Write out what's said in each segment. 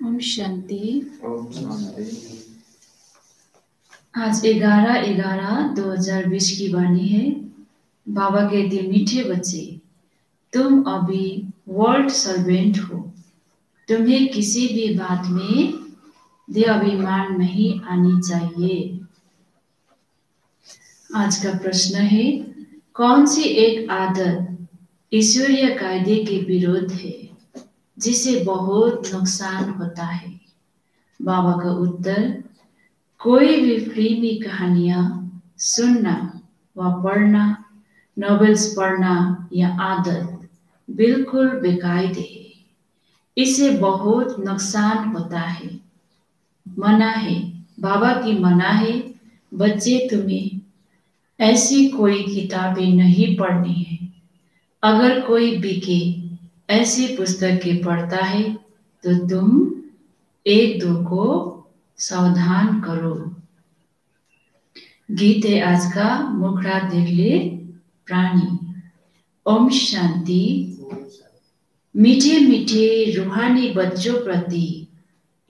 ओम शांति। ओम शांति। आज 11/11/2020 की वाणी है। बाबा कहते मीठे बच्चे, तुम अभी वर्ल्ड सर्वेंट हो। तुम्हें किसी भी बात में देहाभिमान नहीं आनी चाहिए। आज का प्रश्न है, कौन सी एक आदत ईश्वरीय कायदे के विरोध है जिसे बहुत नुकसान होता है? बाबा का उत्तर, कोई भी फिल्मी कहानियां सुनना व पढ़ना, नॉवेल्स पढ़ना या आदत बिल्कुल बेकायदे है। इससे बहुत नुकसान होता है। मना है, बाबा की मना है, बच्चे तुम्हें ऐसी कोई किताबें नहीं पढ़नी है। अगर कोई बीके ऐसी पुस्तकें पढ़ता है तो तुम एक दो को सावधान करो। गीत है आज का, मुखड़ा देखले प्राणी। ओम शांति। मीठे मीठे रूहानी बच्चों प्रति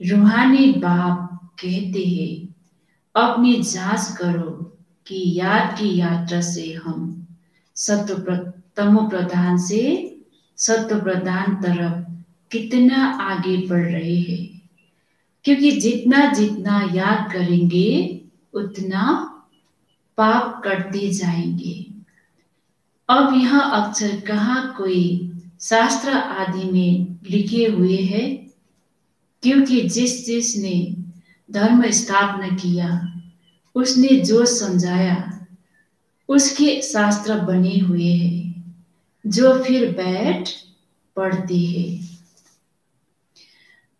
रूहानी बाप कहते हैं, अपनी जांच करो कि याद की यात्रा से हम तमो प्रधान से सत्व प्रधान तरफ कितना आगे बढ़ रहे हैं। क्योंकि जितना जितना याद करेंगे उतना पाप करते जाएंगे। अब यह अक्षर कहाँ कोई शास्त्र आदि में लिखे हुए हैं? क्योंकि जिसने धर्म स्थापना किया उसने जो समझाया उसके शास्त्र बने हुए हैं, जो फिर बैठ पढ़ते हैं,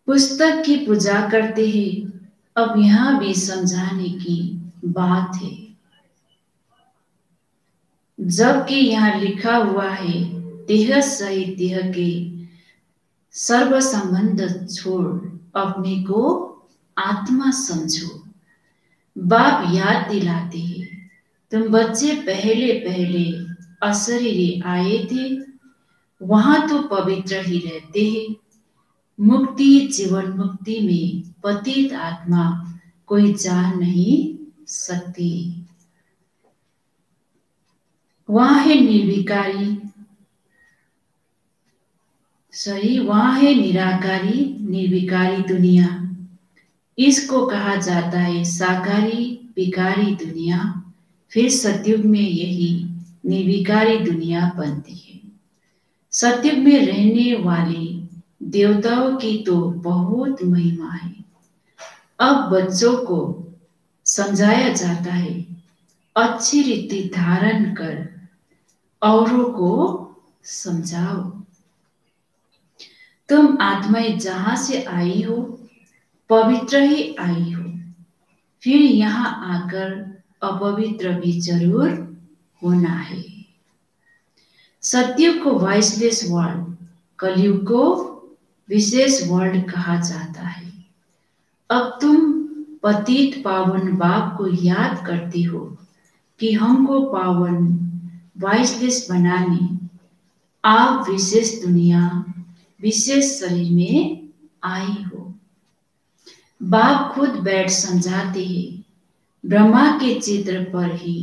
पुस्तक की पूजा करते हैं। अब यहाँ भी समझाने की बात है, जबकि यहाँ लिखा हुआ है, देह सहित देह के सर्व संबंध छोड़ अपने को आत्मा समझो। बाप याद दिलाते हैं, तुम बच्चे पहले पहले अशरीरी आए थे, वहां तो पवित्र ही रहते हैं। मुक्ति जीवन मुक्ति में पतित आत्मा कोई जा नहीं सकती। वहां है वहां है निराकारी निर्विकारी दुनिया। इसको कहा जाता है साकारी विकारी दुनिया। फिर सतयुग में यही निर्विकारी दुनिया बनती है। सतयुग में रहने वाले देवताओं की तो बहुत महिमा है। अब बच्चों को समझाया जाता है, अच्छी रीति धारण कर औरों को समझाओ। तुम आत्माएं जहां से आई हो पवित्र ही आई हो, फिर यहां आकर अपवित्र भी जरूर होना है। सतयुग को वॉइसलेस वर्ल्ड, कलयुग को विशेष वर्ल्ड कहा जाता है। अब तुम पतित पावन बाप को याद करती हो कि हमको पावन वॉइसलेस बनाने आप विशेष दुनिया विशेष शरीर में आई हो। बाप खुद बैठ समझाते हैं, ब्रह्मा के चित्र पर ही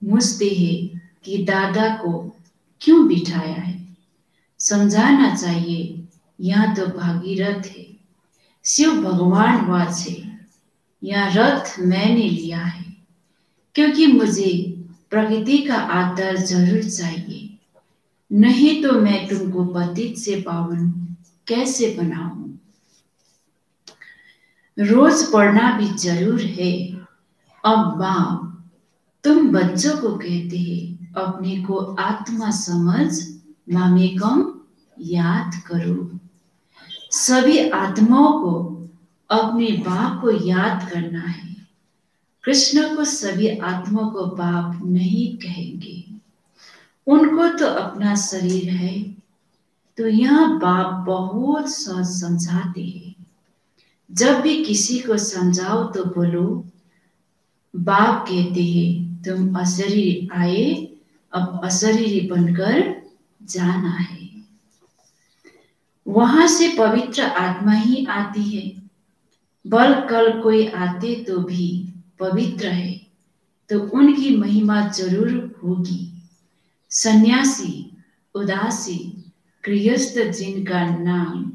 मूझते हैं कि दादा को क्यों बिठाया है। समझाना चाहिए, यह तो भागीरथ है, शिव भगवान वाच है, यह रथ मैंने लिया है, क्योंकि मुझे प्रकृति का आदर जरूर चाहिए, नहीं तो मैं तुमको पतित से पावन कैसे बनाऊं। रोज पढ़ना भी जरूर है। अब बाप तुम बच्चों को कहते हैं, अपने को आत्मा समझ मामेकम याद करो। सभी आत्माओं को अपने बाप को याद करना है। कृष्ण को सभी आत्माओं को बाप नहीं कहेंगे, उनको तो अपना शरीर है। तो यह बाप बहुत सहज समझाते हैं। जब भी किसी को समझाओ तो बोलो, बाप कहते हैं तुम अशरीरी आए, अब अशरीरी बनकर जाना है। वहां से पवित्र आत्मा ही आती है। बल कल कोई आते तो भी पवित्र है, तो उनकी महिमा जरूर होगी। सन्यासी, उदासी, गृहस्थ जिनका नाम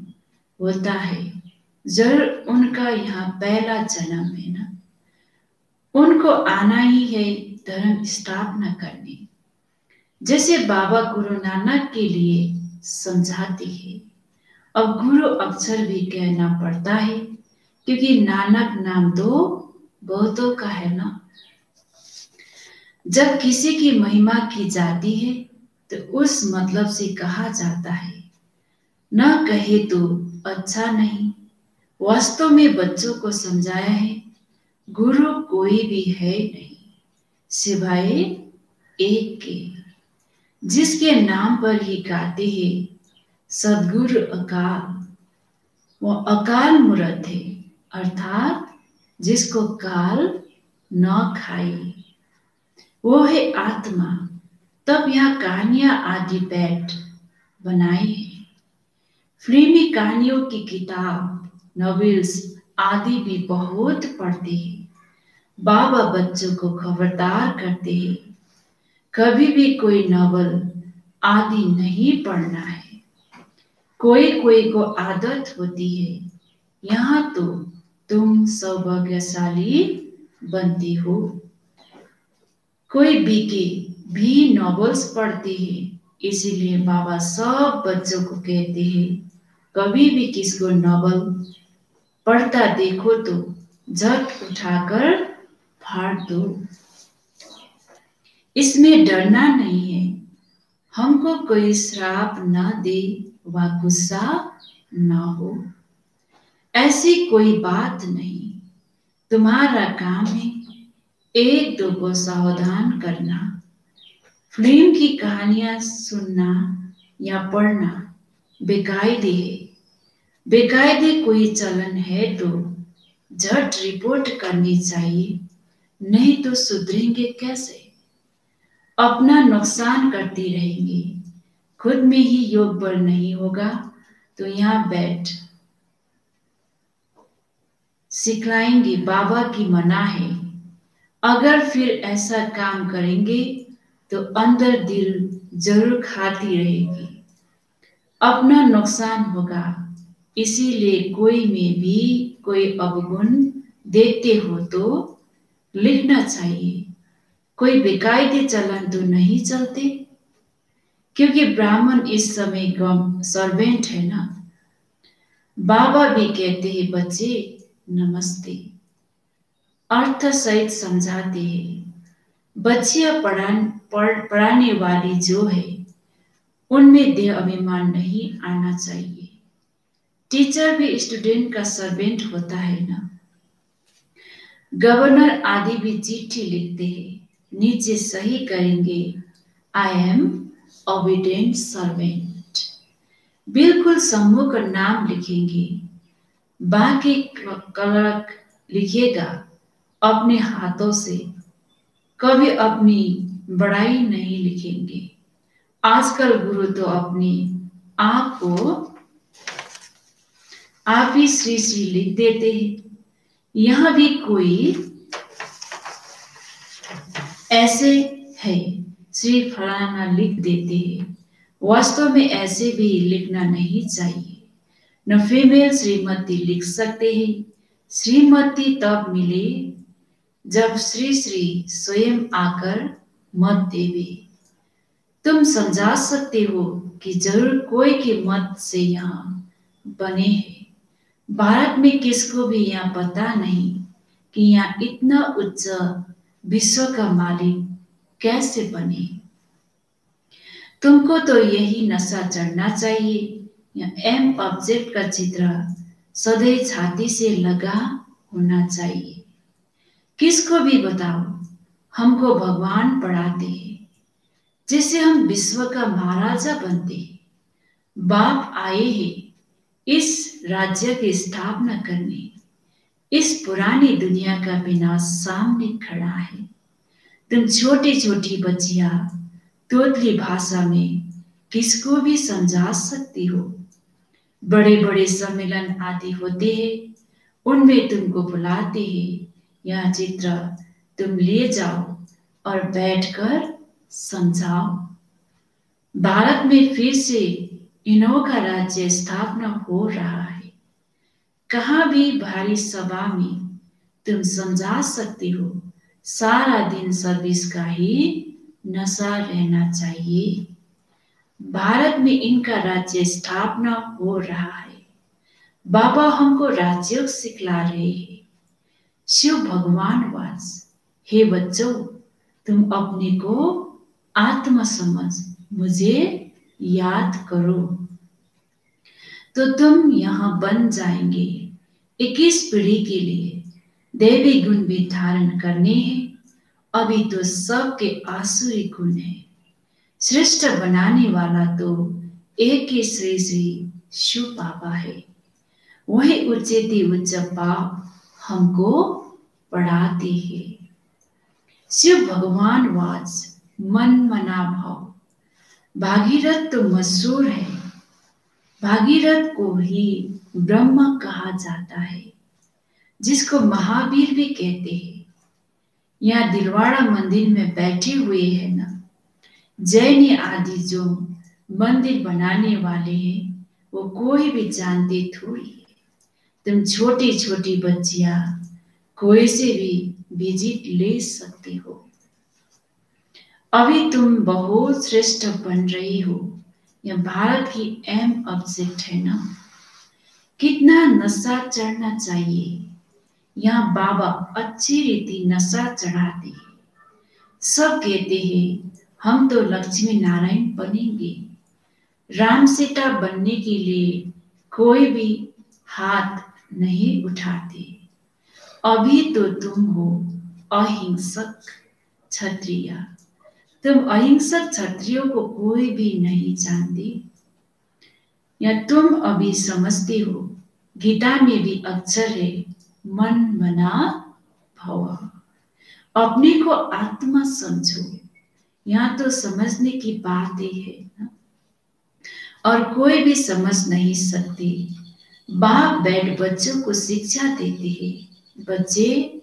होता है, जरूर उनका यहाँ पहला जन्म है ना। उनको आना ही है धर्म स्थापना करने। जैसे बाबा गुरु नानक के लिए समझाते हैं। अब गुरु अक्षर भी कहना पड़ता है, क्योंकि नानक नाम तो बहुतों का है ना। जब किसी की महिमा की जाती है तो उस मतलब से कहा जाता है, न कहे तो अच्छा नहीं। वास्तव में बच्चों को समझाया है, गुरु कोई भी है नहीं सिवाय एक के, जिसके नाम पर ही गाते हैं सदगुरु अकाल। वो अकाल मूर्त है, अर्थात जिसको काल न खाए, वो है आत्मा। तब यह कहानियां आदि बैठ बनाई है। फिल्मी कहानियों की किताब, नॉवेल्स आदि भी बहुत पढ़ते हैं। बाबा बच्चों को खबरदार करते हैं, कभी भी कोई नॉवल आदि नहीं पढ़ना है। कोई कोई को आदत होती है, यहाँ तो तुम सौभाग्यशाली बनती हो। कोई बीके भी नॉवेल्स पढ़ते हैं, इसीलिए बाबा सब बच्चों को कहते हैं, कभी भी किसको नॉवल पढ़ता देखो तो झट उठाकर फाड़ दो। इसमें डरना नहीं है, हमको कोई श्राप न दे व गुस्सा न हो, ऐसी कोई बात नहीं। तुम्हारा काम है एक दो को सावधान करना। फिल्म की कहानियां सुनना या पढ़ना बेकायदे है। बेकायदे कोई चलन है तो झट रिपोर्ट करनी चाहिए, नहीं तो सुधरेंगे कैसे। अपना नुकसान करती रहेंगे, खुद में ही योग बल नहीं होगा तो यहाँ बैठ सिखलाएंगे बाबा की मना है। अगर फिर ऐसा काम करेंगे तो अंदर दिल जरूर खाती रहेगी, अपना नुकसान होगा। इसीलिए कोई में भी कोई अवगुण देखते हो तो लिखना चाहिए। कोई बेकायदे चलन तो नहीं चलते, क्योंकि ब्राह्मण इस समय सर्वेंट है ना। बाबा भी कहते हैं बच्चे नमस्ते, अर्थ सहित समझाते हैं। बच्चियां पढ़ाने वाली जो है उनमें देह अभिमान नहीं आना चाहिए। टीचर भी स्टूडेंट का सर्वेंट होता है ना। गवर्नर आदि भी चिट्ठी लिखते हैं, नीचे सही करेंगे आई एम ओबीडिएंट सर्वेंट। बिल्कुल समूह का नाम लिखेंगे, बाकी क्लर्क लिखिएगा अपने हाथों से, कभी अपनी बड़ाई नहीं लिखेंगे। आजकल गुरु तो अपनी आप को आप ही श्री श्री लिख देते हैं। यहां भी कोई ऐसे है श्री फलाना लिख देते हैं। वास्तव में ऐसे भी लिखना नहीं चाहिए। न फीमेल श्रीमती लिख सकते हैं। श्रीमती तब मिले जब श्री श्री स्वयं आकर मत देवे। तुम समझा सकते हो कि जरूर कोई के मत से यहाँ बने हैं। भारत में किसको भी यहाँ पता नहीं कि यहाँ इतना उच्च विश्व का मालिक कैसे बने। तुमको तो यही नशा चढ़ना चाहिए। या एम ऑब्जेक्ट का चित्र सदैव छाती से लगा होना चाहिए। किसको भी बताओ हमको भगवान पढ़ाते हैं, जैसे हम विश्व का महाराजा बनते हैं। बाप आए हैं इस राज्य की स्थापना करने। इस पुरानी दुनिया का विनाश सामने खड़ा है। तुम छोटी छोटी बच्चियां तोतली भाषा में किसको भी समझा सकती हो। बड़े बड़े सम्मेलन आदि होते हैं, उनमें तुमको बुलाते हैं। यह चित्र तुम ले जाओ और बैठकर समझाओ। भारत में फिर से इन्हों का राज्य स्थापना हो रहा है। कहाँ भी भारी सभा में तुम समझा सकते हो। सारा दिन सर्विस का ही नशा रहना चाहिए। भारत में इनका राज्य स्थापना हो रहा है। बाबा हमको राजयोग सिखला रहे हैं। शिव भगवान वास, हे बच्चों तुम अपने को आत्मा समझ मुझे याद करो, तो तुम यहां बन जाएंगे। 21 पीढ़ी के लिए देवी गुण भी धारण करने हैं। अभी तो सबके आसुरी गुण है। श्रेष्ठ बनाने वाला तो एक ही श्री श्री शिव बाबा है। वही उच्चते उच्च पाप हमको पढ़ाते हैं। शिव भगवान वाच मन मना भाव। भागीरथ तो मशहूर है। भागीरथ को ही ब्रह्मा कहा जाता है, जिसको महावीर भी कहते हैं। यहाँ दिलवाड़ा मंदिर में बैठे हुए हैं ना, जैन आदि जो मंदिर बनाने वाले हैं, वो कोई भी जानते थोड़ी है। तुम छोटी छोटी बच्चियां कोई से भी विजिट ले सकती हो। अभी तुम बहुत श्रेष्ठ बन रही हो। यह भारत की एम ऑब्जेक्ट है ना। कितना नशा चढ़ना चाहिए। यहाँ बाबा अच्छी रीति नशा चढ़ाते हैं। सब कहते हैं हम तो लक्ष्मी नारायण बनेंगे। राम सीता बनने के लिए कोई भी हाथ नहीं उठाते। अभी तो तुम हो अहिंसक क्षत्रिय। तुम अहिंसक क्षत्रियों को कोई भी नहीं जानते, या तुम अभी समझते हो। गीता में भी अक्षर है मन मना भव। अपने को आत्मा समझो। यहाँ तो समझने की बात ही है ना, और कोई भी समझ नहीं सकते। बाप बैठ बच्चों को शिक्षा देते हैं, बच्चे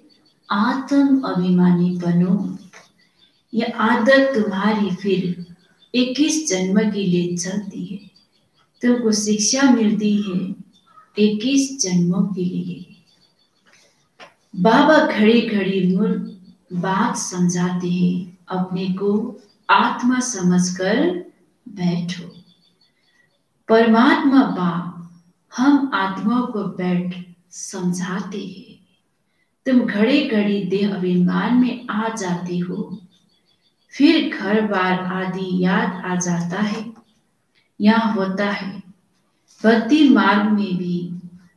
आत्म अभिमानी बनो। यह आदत तुम्हारी फिर 21 जन्म के लिए चलती है। तुमको शिक्षा मिलती है 21 जन्मों के लिए। बाबा घड़ी घड़ी मूल बात समझाते हैं, अपने को आत्मा समझकर बैठो। परमात्मा बाप हम आत्माओं को बैठ समझाते हैं। तुम घड़ी घड़ी देह अभिमान में आ जाते हो, फिर घर बार आदि याद आ जाता है। यहाँ होता है भक्ति मार्ग में भी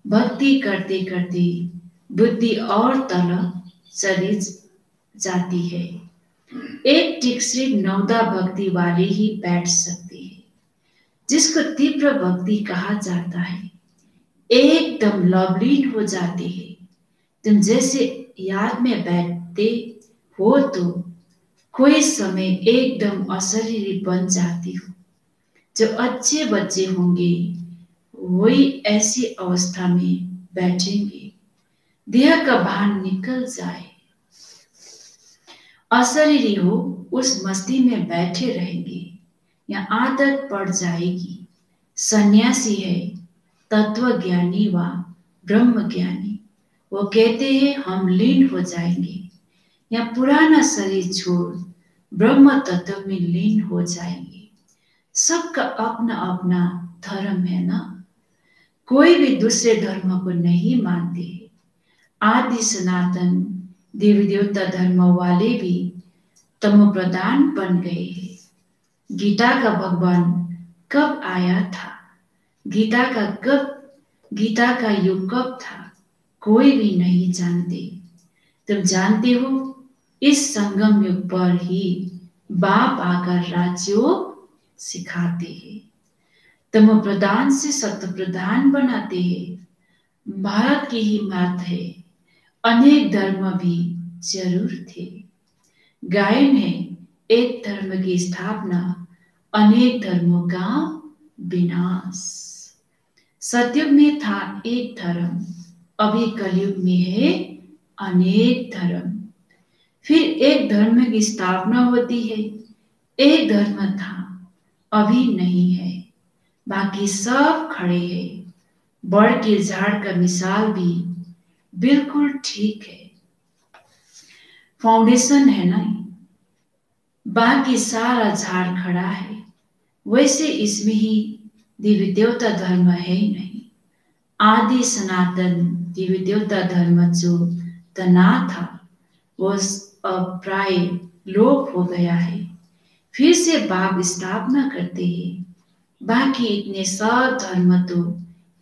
भक्ति करते करते बुद्धि और तलब चली जाती है। एक टिक सिर्फ नौदा भक्ति वाले ही बैठ सकते हैं, जिसको तीव्र भक्ति कहा जाता है। एकदम लवलीन हो जाते हैं। तुम जैसे याद में बैठते हो तो कोई समय एकदम अशरीरी बन जाती हो। जो अच्छे बच्चे होंगे वही ऐसी अवस्था में बैठेंगे, देह का भान निकल जाए, अशरीरी हो उस मस्ती में बैठे रहेंगे या आदत पड़ जाएगी। सन्यासी है, तत्वज्ञानी व ब्रह्म ज्ञानी, वो कहते हैं हम लीन हो जाएंगे या पुराना शरीर छोड़ ब्रह्म तत्व में लीन हो जाएंगे। सबका अपना अपना धर्म है ना, कोई भी दूसरे धर्म को नहीं मानते। आदि सनातन देवी देवता धर्म वाले भी तमो प्रधान बन गए हैं। गीता का भगवान कब आया था, गीता का युग कब था, कोई भी नहीं जानते। तुम जानते हो इस संगम युग पर ही बाप आकर राजयोग सिखाते हैं, तमो प्रधान से सत्य प्रधान बनाते हैं। भारत की ही बात है, अनेक धर्म भी जरूर थे। गायन है एक धर्म की स्थापना, अनेक धर्मों का विनाश। सतयुग में था एक धर्म, अभी कलयुग में है अनेक धर्म। फिर एक धर्म की स्थापना होती है, एक धर्म था अभी नहीं है, बाकी सब खड़े हैं। बड़ के झाड़ का मिसाल भी बिल्कुल ठीक है, फाउंडेशन है ना, बाकी सारा झाड़ खड़ा है। वैसे इसमें ही देवी देवता धर्म है ही नहीं। आदि सनातन देवी देवता धर्म जो तना था वो अब प्राय लोप हो गया है। फिर से बाप स्थापना करते हैं, बाकी इतने सब धर्म तो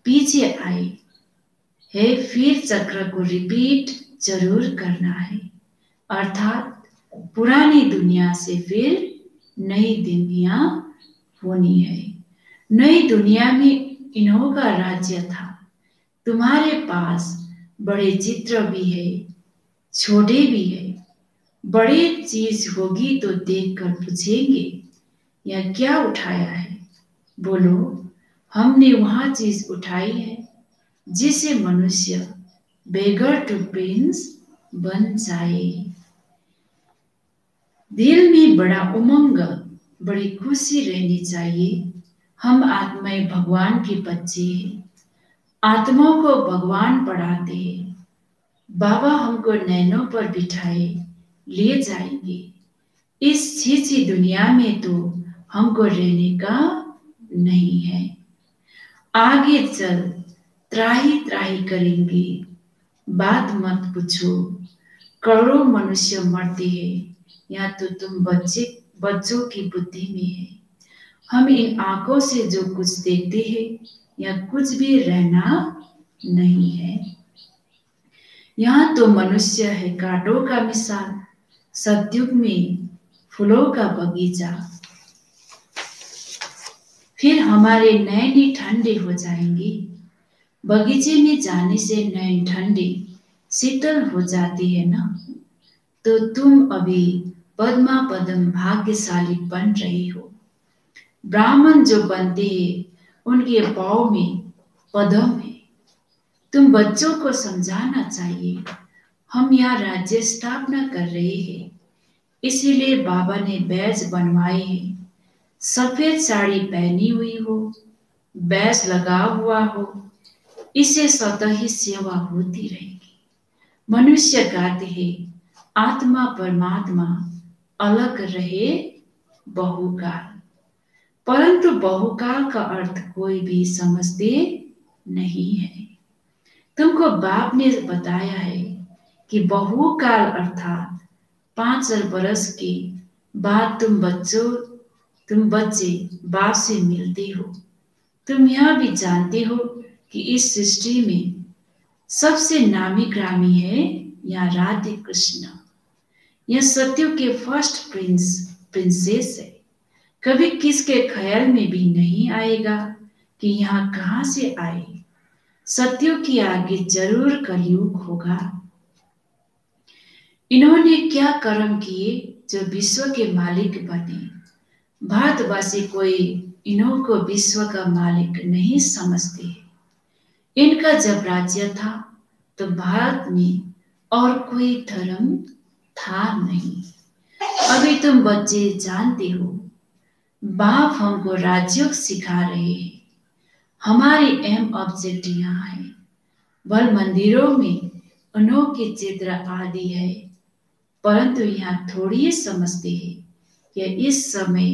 पीछे आए है, फिर चक्र को रिपीट जरूर करना है। अर्थात पुरानी दुनिया से फिर नई दुनिया होनी है। नई दुनिया में इन्हों का राज्य था। तुम्हारे पास बड़े चित्र भी है, छोटे भी है। बड़ी चीज होगी तो देखकर पूछेंगे यह क्या उठाया है, बोलो हमने वहां चीज उठाई है जिसे मनुष्य बेगर टू प्रिंस बन जाए। दिल में बड़ा उमंग, बड़ी खुशी रहनी चाहिए। हम आत्माएं भगवान के बच्चे हैं, आत्माओं को भगवान पढ़ाते हैं। बाबा हमको नैनों पर बिठाए ले जाएंगे। इस छीछी दुनिया में तो हमको रहने का नहीं है। आगे चल त्राही त्राही करेंगे, बात मत पूछो। करोड़ों मनुष्य मरते हैं, या तो तुम बच्चों की बुद्धि में है। हम इन आंखों से जो कुछ देखते हैं या कुछ भी रहना नहीं है। यहाँ तो मनुष्य है कांटों का मिसाल, सतयुग में फूलों का बगीचा। फिर हमारे नैन ठंडे हो जाएंगे। बगीचे में जाने से नैन ठंडे शीतल हो जाती है ना। तो तुम अभी पद्मा पदम भाग्यशाली बन रही हो। ब्राह्मण जो बनते हैं उनके पाँव में पदम है। तुम बच्चों को समझाना चाहिए, हम यहाँ राज्य स्थापना कर रहे हैं, इसीलिए बाबा ने बैज बनवाए हैं। सफेद साड़ी पहनी हुई हो, बैज लगा हुआ हो, इससे स्वतः ही सेवा होती रहेगी। मनुष्य गाते हैं आत्मा परमात्मा अलग रहे बहुकाल, परंतु बहुकाल का अर्थ कोई भी समझते नहीं है। तुमको बाप ने बताया है कि बहुकाल अर्थात 5,000 बरस के बाद तुम बच्चे बाप से मिलते हो। तुम यह भी जानते हो कि इस सृष्टि में सबसे नामी ग्रामी है या राधे कृष्ण। यह सत्यु के फर्स्ट प्रिंसेस है। कभी किसके ख्याल में भी नहीं आएगा कि यहाँ कहाँ से आए। सत्यु के आगे जरूर कलयुग होगा। इन्होंने क्या कर्म किए जो विश्व के मालिक बने। भारतवासी कोई इन्हों को विश्व का मालिक नहीं समझते। इनका जब राज्य था तो भारत में और कोई धर्म था नहीं। अभी तुम बच्चे जानते हो, बाप हमको राजयोग सिखा रहे हैं। हमारी एम ऑब्जेक्ट यहाँ है। बल मंदिरों में उन्हों के चित्र आदि है, परंतु यहाँ थोड़ी समझते हैं कि इस समय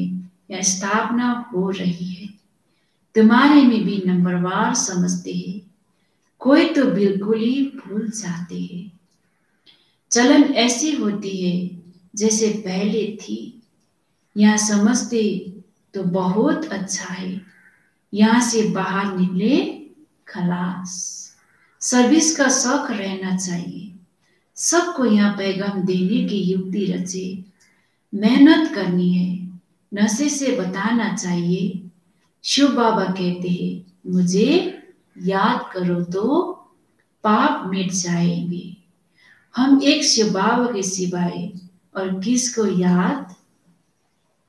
यह स्थापना हो रही है। तुम्हारे में भी नंबरवार समझते हैं, कोई तो बिल्कुल ही भूल जाते हैं। चलन ऐसी होती है जैसे पहले थी। यहाँ समझते तो बहुत अच्छा है, यहाँ से बाहर निकले खलास। सर्विस का शौक रहना चाहिए। सबको यहाँ पैगाम देने की युक्ति रचे। मेहनत करनी है, नशे से बताना चाहिए। शिव बाबा कहते हैं, मुझे याद करो तो पाप मिट जाएंगे। हम एक शिव बाबा के सिवाय और किसको याद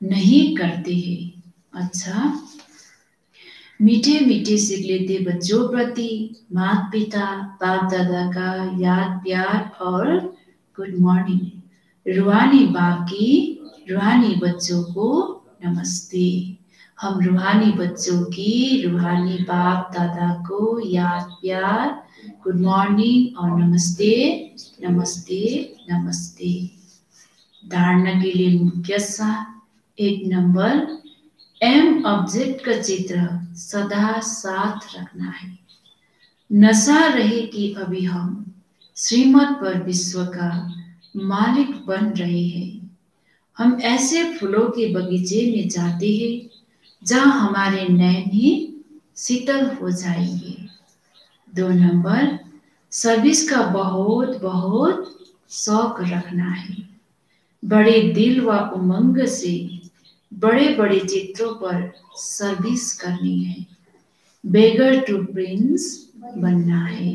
नहीं करते हैं। अच्छा, मीठे मीठे सीख लेते बच्चों प्रति माता पिता बाप दादा का याद प्यार और गुड मॉर्निंग। रूहानी बाप की रूहानी बच्चों को नमस्ते। हम रूहानी बच्चों की रूहानी बाप दादा को याद प्यार गुड मॉर्निंग और नमस्ते नमस्ते नमस्ते। धारणा के लिए मुख्य साथ 1 नंबर, एम ऑब्जेक्ट का चित्र सदा साथ रखना है। नशा रहे कि अभी हम श्रीमत पर विश्व का मालिक बन रहे हैं। हम ऐसे फूलों के बगीचे में जाते हैं जहां हमारे नैन ही शीतल हो जाएंगे। 2 नंबर, सर्विस का बहुत बहुत शौक रखना है। बड़े दिल व उमंग से बड़े बड़े चित्रों पर सर्विस करनी है। बेगर टू प्रिंस बनना है।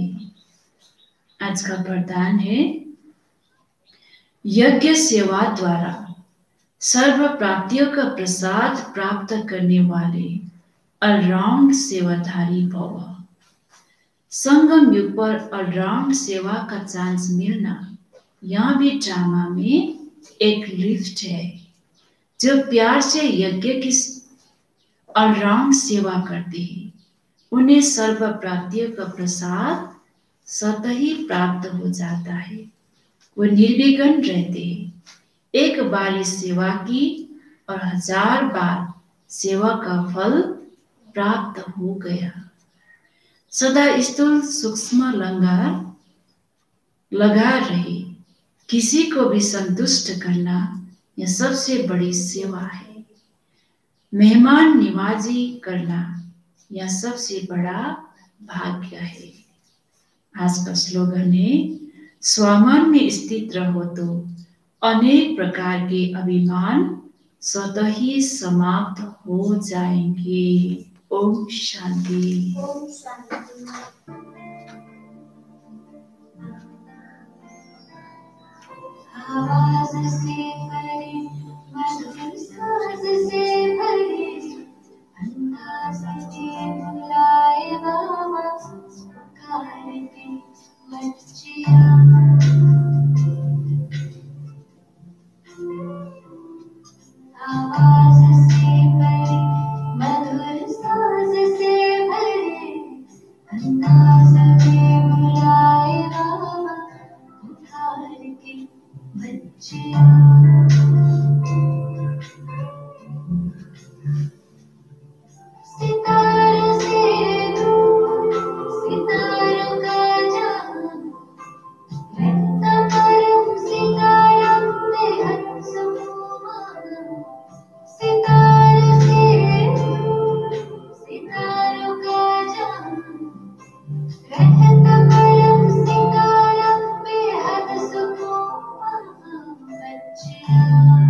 आज का वरदान है, यज्ञ सेवा द्वारा सर्व प्राप्तियों का प्रसाद प्राप्त करने वाले ऑलराउंड सेवाधारी भव। संगम युग पर ऑलराउंड सेवा का चांस मिलना यहाँ भी ड्रामा में एक लिफ्ट है। जो प्यार से यज्ञ की ऑलराउंड सेवा करते हैं उन्हें सर्व प्राप्तियों का प्रसाद स्वतः ही प्राप्त हो जाता है। वो निर्विघ्न रहते हैं। एक बार इस सेवा की और 1000 बार सेवा का फल प्राप्त हो गया। सदा स्थूल सूक्ष्म लगा रहे। किसी को भी संतुष्ट करना यह सबसे बड़ी सेवा है। मेहमान निवाजी करना यह सबसे बड़ा भाग्य है। आज का स्लोगन है, स्वामान में स्थित रहो तो अनेक प्रकार के अभिमान स्वतः ही समाप्त हो जाएंगे। ओम शांति। ओम शांति। आवाज से भरे मधुर साज से भरे अंदाज से बुलाए बाबा पुकारे के बच्चिया। आवाज से भरे मधुर साज से भरे अंदाज से बुलाए बाबा बच्चिया सितारों से दूर सितारों का जहां रहता परम सितारा बेहद सुकून सितारों से दूर सितारों का जहां रहता परम सितारा बेहद सुकून बच्चिया